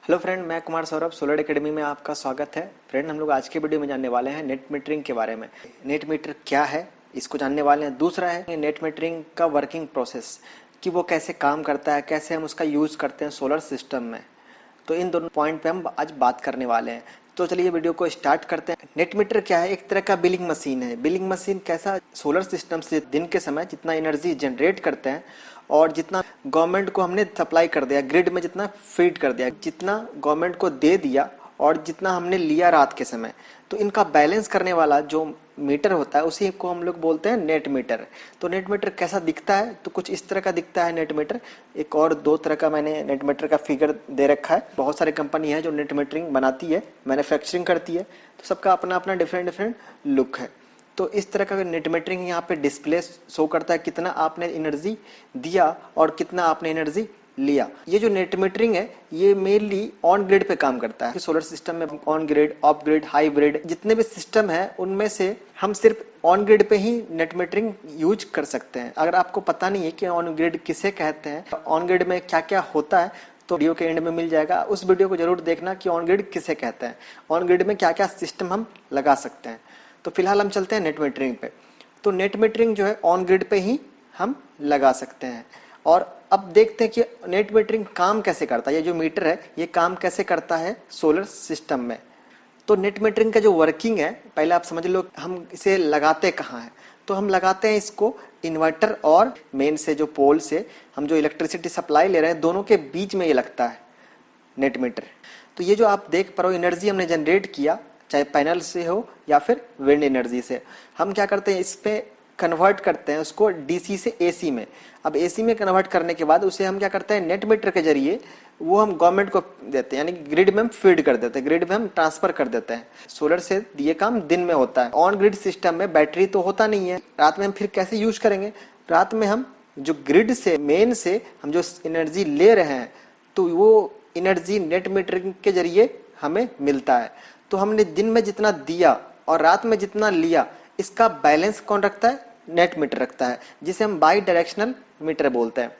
Hello friend, मैं Kumar Saurabh solar academy में आपका स्वागत है। फ्रेंड, हम लोग आज के वीडियो में जानने वाले हैं नेट मीटरिंग के बारे में। नेट मीटर क्या है इसको जानने वाले हैं। दूसरा है नेट मीटरिंग का वर्किंग प्रोसेस, कि वो कैसे काम करता है, कैसे हम उसका यूज़ करते हैं सोलर सिस्टम में। तो इन दोनों पॉइंट पे हम आज बात करने वाले हैं। तो चलिए वीडियो को स्टार्ट करते हैं। नेट मीटर क्या है? एक तरह का बिलिंग मशीन है। बिलिंग मशीन कैसा? सोलर सिस्टम से दिन के समय जितना एनर्जी जनरेट करते हैं और जितना गवर्नमेंट को हमने सप्लाई कर दिया, ग्रिड में जितना फीड कर दिया, जितना गवर्नमेंट को दे दिया और जितना हमने लिया रात के समय, तो इनका बैलेंस करने वाला जो मीटर होता है उसी को हम लोग बोलते हैं नेट मीटर। तो नेट मीटर कैसा दिखता है? तो कुछ इस तरह का दिखता है नेट मीटर। एक और दो तरह का मैंने नेट मीटर का फिगर दे रखा है। बहुत सारी कंपनी है जो नेट मीटरिंग बनाती है, मैन्युफैक्चरिंग करती है, तो सबका अपना अपना डिफरेंट डिफरेंट लुक है। तो इस तरह का नेट मीटरिंग यहाँ पे डिस्प्ले शो करता है कितना आपने एनर्जी दिया और कितना आपने एनर्जी लिया। ये जो नेट मीटरिंग है ये मेनली ऑन ग्रिड पे काम करता है। सोलर सिस्टम में on grid, of grid, hybrid जितने भी सिस्टम है उनमें से हम सिर्फ ऑन ग्रिड पे ही नेट मीटरिंग यूज कर सकते हैं। अगर आपको पता नहीं है कि ऑन ग्रिड किसे कहते हैं, ऑन ग्रिड में क्या क्या होता है, तो वीडियो के एंड में मिल जाएगा। उस वीडियो को जरूर देखना कि ऑन ग्रिड किसे कहते हैं, ऑन ग्रिड में क्या क्या सिस्टम हम लगा सकते हैं। तो फिलहाल हम चलते हैं नेट मीटरिंग पे। तो नेट मीटरिंग जो है ऑन ग्रिड पे ही हम लगा सकते हैं। और अब देखते हैं कि नेट मीटरिंग काम कैसे करता है। ये जो मीटर है ये काम कैसे करता है सोलर सिस्टम में। तो नेट मीटरिंग का जो वर्किंग है, पहले आप समझ लो हम इसे लगाते कहाँ हैं। तो हम लगाते हैं इसको इन्वर्टर और मेन से जो पोल से हम जो इलेक्ट्रिसिटी सप्लाई ले रहे हैं दोनों के बीच में ये लगता है नेट मीटर। तो ये जो आप देख पा रहे हो एनर्जी हमने जनरेट किया, चाहे पैनल से हो या फिर विंड एनर्जी से, हम क्या करते हैं इस पे कन्वर्ट करते हैं उसको डीसी से एसी में। अब एसी में कन्वर्ट करने के बाद उसे हम क्या करते हैं नेट मीटर के जरिए वो हम गवर्नमेंट को देते हैं, यानी ग्रिड में हम फीड कर देते हैं, ग्रिड में हम ट्रांसफर कर देते हैं। सोलर से ये काम दिन में होता है। ऑन ग्रिड सिस्टम में बैटरी तो होता नहीं है, रात में हम फिर कैसे यूज करेंगे? रात में हम जो ग्रिड से मेन से हम जो एनर्जी ले रहे हैं तो वो एनर्जी नेट मीटरिंग के जरिए हमें मिलता है। तो हमने दिन में जितना दिया और रात में जितना लिया इसका बैलेंस कौन रखता है? नेट मीटर रखता है, जिसे हम बाई डायरेक्शनल मीटर बोलते हैं।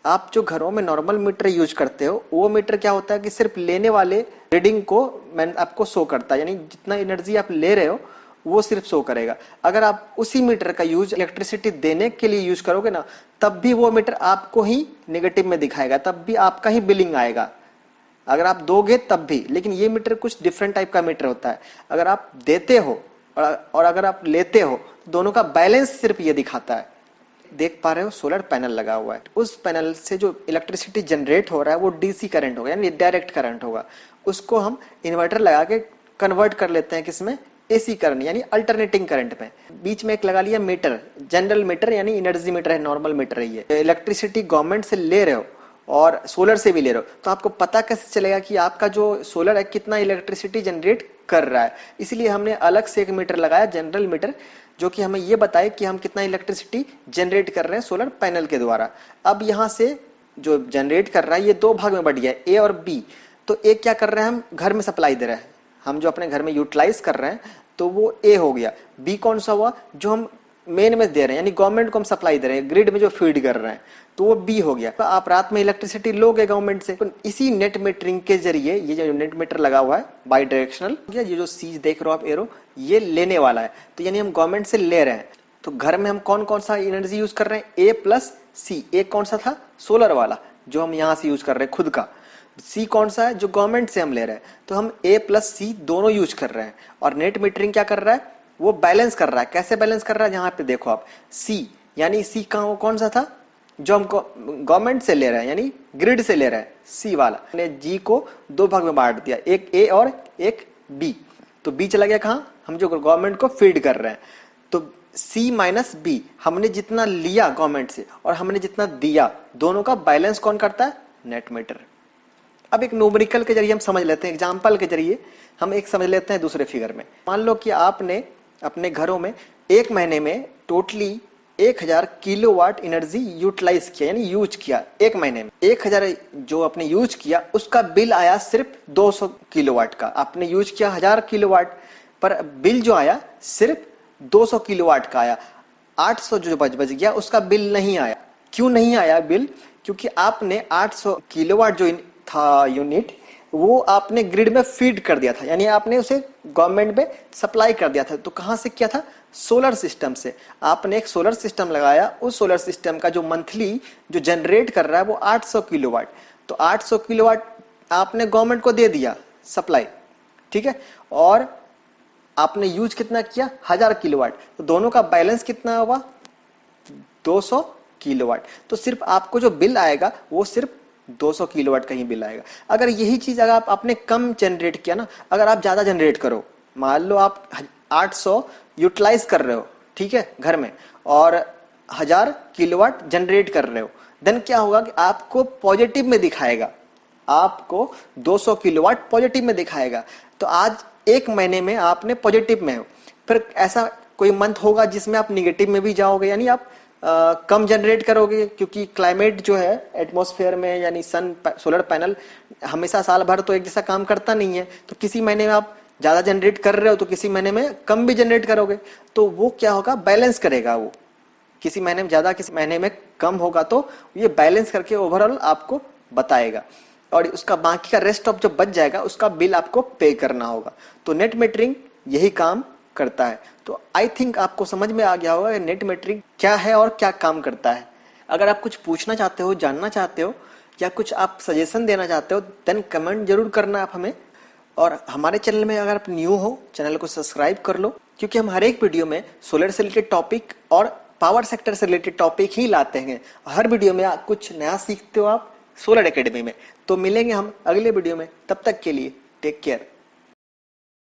आप जो घरों में नॉर्मल मीटर यूज करते हो वो मीटर क्या होता है कि सिर्फ लेने वाले रीडिंग को मैं आपको शो करता है, यानी जितना एनर्जी आप ले रहे हो वो सिर्फ शो करेगा। अगर आप उसी मीटर का यूज इलेक्ट्रिसिटी देने के लिए यूज करोगे ना, तब भी वो मीटर आपको ही नेगेटिव में दिखाएगा, तब भी आपका ही बिलिंग आएगा अगर आप दोगे तब भी। लेकिन ये मीटर कुछ डिफरेंट टाइप का मीटर होता है। अगर आप देते हो और अगर आप लेते हो, दोनों का बैलेंस सिर्फ ये दिखाता है। देख पा रहे हो सोलर पैनल लगा हुआ है, उस पैनल से जो इलेक्ट्रिसिटी जनरेट हो रहा है वो डीसी करंट होगा, यानी डायरेक्ट करंट होगा। उसको हम इन्वर्टर लगा के कन्वर्ट कर लेते हैं किसमें? एसी करंट, यानी अल्टरनेटिंग करंट में। बीच में एक लगा लिया मीटर, जनरल मीटर यानी एनर्जी मीटर है, नॉर्मल मीटर है ये। इलेक्ट्रिसिटी गवर्नमेंट से ले रहे हो और सोलर से भी ले रहे हो, तो आपको पता कैसे चलेगा कि आपका जो सोलर है कितना इलेक्ट्रिसिटी जनरेट कर रहा है? इसलिए हमने अलग से एक मीटर लगाया, जनरल मीटर, जो कि हमें ये बताए कि हम कितना इलेक्ट्रिसिटी जनरेट कर रहे हैं सोलर पैनल के द्वारा। अब यहाँ से जो जनरेट कर रहा है ये दो भाग में बढ़ गया है, ए और बी। तो ए क्या कर रहे हैं? हम घर में सप्लाई दे रहे हैं, हम जो अपने घर में यूटिलाइज कर रहे हैं, तो वो ए हो गया। बी कौन सा हुआ? जो हम मेन में दे रहे हैं, यानी गवर्नमेंट को हम सप्लाई दे रहे हैं, ग्रिड में जो फीड कर रहे हैं, तो वो बी हो गया। तो आप रात में इलेक्ट्रिसिटी लोगे गवर्नमेंट से। तो इसी नेट मीटरिंग के जरिए ये जो नेट मीटर लगा हुआ है बाई डायरेक्शनल, ये जो चीज देख रहे हो आप एरो, ये लेने वाला है। तो यानी हम गवर्नमेंट से ले रहे हैं। तो घर में हम कौन कौन सा एनर्जी यूज कर रहे हैं? ए प्लस सी। ए कौन सा था? सोलर वाला, जो हम यहाँ से यूज कर रहे हैं खुद का। सी कौन सा है? जो गवर्नमेंट से हम ले रहे हैं। तो हम ए प्लस सी दोनों यूज कर रहे हैं। और नेट मीटरिंग क्या कर रहा है? वो बैलेंस कर रहा है। कैसे बैलेंस कर रहा है? यहाँ पे देखो आप, सी यानी सी का वो कौन सा था? जो हम गवर्नमेंट से ले रहे हैं, यानी ग्रिड से ले रहे हैं, सी वाला। हमने जी को दो भाग में बांट दिया, एक ए और एक बी। तो बी चला गया कहाँ? हम जो गवर्नमेंट को फीड कर रहे हैं। तो सी माइनस बी, हमने जितना लिया गवर्नमेंट से और हमने जितना दिया, दोनों का बैलेंस कौन करता है? Net metre. अब एक न्यूमेरिकल के जरिए हम समझ लेते हैं, एग्जाम्पल के जरिए हम एक समझ लेते हैं दूसरे फिगर में। मान लो कि आपने अपने घरों में एक महीने में टोटली 1000 किलोवाट एनर्जी यूटिलाइज किया, यानी यूज किया। एक महीने में 1000 जो आपने यूज किया उसका बिल आया सिर्फ 200 किलोवाट का। आपने यूज किया 1000 किलोवाट, पर बिल जो आया सिर्फ 200 किलोवाट का आया। 800 जो बच गया उसका बिल नहीं आया। क्यों नहीं आया बिल? क्योंकि आपने 800 किलोवाट जो था यूनिट, वो आपने ग्रिड में फीड कर दिया था, यानी आपने उसे गवर्नमेंट में सप्लाई कर दिया था। तो कहाँ से किया था? सोलर सिस्टम से। आपने एक सोलर सिस्टम लगाया, उस सोलर सिस्टम का जो मंथली जो जनरेट कर रहा है वो 800 किलोवाट। तो 800 किलोवाट आपने गवर्नमेंट को दे दिया सप्लाई, ठीक है, और आपने यूज कितना किया? 1000 किलोवाट। तो दोनों का बैलेंस कितना हुआ? 200 किलोवाट। तो सिर्फ आपको जो बिल आएगा वो सिर्फ 200 किलोवाट का ही बिल आएगा। अगर यही चीज अगर आपने कम जनरेट किया ना, अगर आप ज्यादा जनरेट करो, मान लो आप 800 यूटिलाइज कर रहे हो, ठीक है, घर में, और 1000 किलोवाट जनरेट कर रहे हो, देन क्या होगा कि आपको पॉजिटिव में दिखाएगा, आपको 200 किलोवाट पॉजिटिव में दिखाएगा। तो आज एक महीने में आपने पॉजिटिव में हो, फिर ऐसा कोई मंथ होगा जिसमें आप निगेटिव में भी जाओगे, यानी आप कम जनरेट करोगे, क्योंकि क्लाइमेट जो है एटमॉस्फेयर में, यानी सन सोलर पैनल हमेशा साल भर तो एक जैसा काम करता नहीं है। तो किसी महीने में आप ज्यादा जनरेट कर रहे हो तो किसी महीने में कम भी जनरेट करोगे, तो वो क्या होगा? बैलेंस करेगा। वो किसी महीने में ज्यादा, किसी महीने में कम होगा, तो ये बैलेंस करके ओवरऑल आपको बताएगा, और उसका बाकी का रेस्ट ऑफ जो बच जाएगा उसका बिल आपको पे करना होगा। तो नेट मीटरिंग यही काम करता है। तो आई थिंक आपको समझ में आ गया होगा नेट मीटरिंग क्या है और क्या काम करता है। अगर आप कुछ पूछना चाहते हो, जानना चाहते हो, या कुछ आप सजेशन देना चाहते हो, देन कमेंट जरूर करना आप हमें। और हमारे चैनल में अगर आप न्यू हो, चैनल को सब्सक्राइब कर लो, क्योंकि हम हर एक वीडियो में सोलर से रिलेटेड टॉपिक और पावर सेक्टर से रिलेटेड टॉपिक ही लाते हैं। हर वीडियो में आप कुछ नया सीखते हो आप सोलर एकेडमी में। तो मिलेंगे हम अगले वीडियो में, तब तक के लिए टेक केयर।